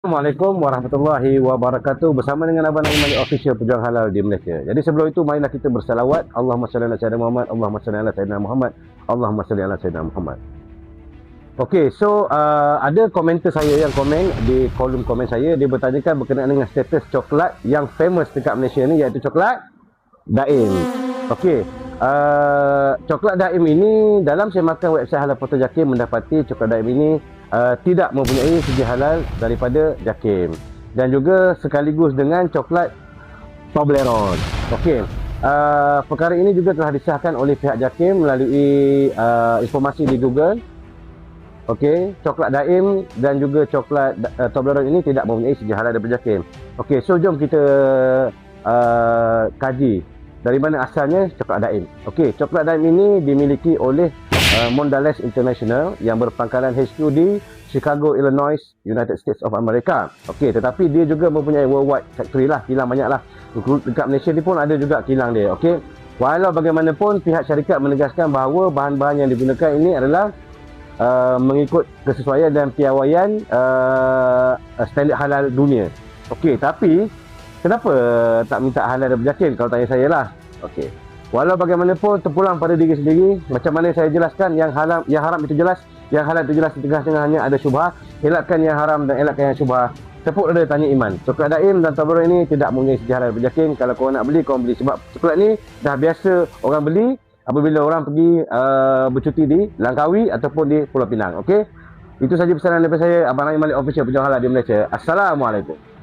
Assalamualaikum warahmatullahi wabarakatuh. Bersama dengan Abang Naim Malik Official Pejuang Halal di Malaysia. Jadi sebelum itu marilah kita bersalawat. Allahumma salli ala sayyidina Muhammad, Allahumma salli ala sayyidina Muhammad, Allahumma salli ala sayyidina Muhammad. Okey, so ada komentar saya yang komen di kolom komen saya. Dia bertanyakan berkenaan dengan status coklat yang famous dekat Malaysia ni, iaitu coklat Daim. Okey, coklat Daim ini dalam saya makan website Halal Portal Jakim mendapati coklat Daim ini tidak mempunyai segi halal daripada Jakim, dan juga sekaligus dengan coklat Toblerone. Okey, perkara ini juga telah disahkan oleh pihak Jakim melalui informasi di Google. Okey, coklat Daim dan juga coklat Toblerone ini tidak mempunyai segi halal daripada Jakim. Okey, so jom kita kaji dari mana asalnya coklat Daim. Okey, coklat Daim ini dimiliki oleh Mondelez International yang berpangkalan HQ di Chicago, Illinois, United States of America. Okey, tetapi dia juga mempunyai worldwide factory lah, kilang banyak lah. Dekat Malaysia ni pun ada juga kilang dia. Okey, walau bagaimanapun pihak syarikat menegaskan bahawa bahan-bahan yang digunakan ini adalah mengikut kesesuaian dan piawaian standard halal dunia. Okey, tapi kenapa tak minta halal daripada Jakim kalau tanya saya lah. Okey, walau bagaimanapun terpulang pada diri sendiri. Macam mana saya jelaskan, yang haram itu jelas, yang halal itu jelas. Di tengah-tengahnya ada syubhah. Elakkan yang haram dan elakkan yang syubhah. Tepuk dada tanya iman. Coklat Daim dan Toblerone ini tidak mempunyai segi halal daripada Jakim. Kalau korang nak beli, korang beli. Sebab coklat ni dah biasa orang beli apabila orang pergi bercuti di Langkawi ataupun di Pulau Pinang. Okey, itu saja pesanan daripada saya, Abang Naim Malik Official Pejuang Halal di Malaysia. Assalamualaikum.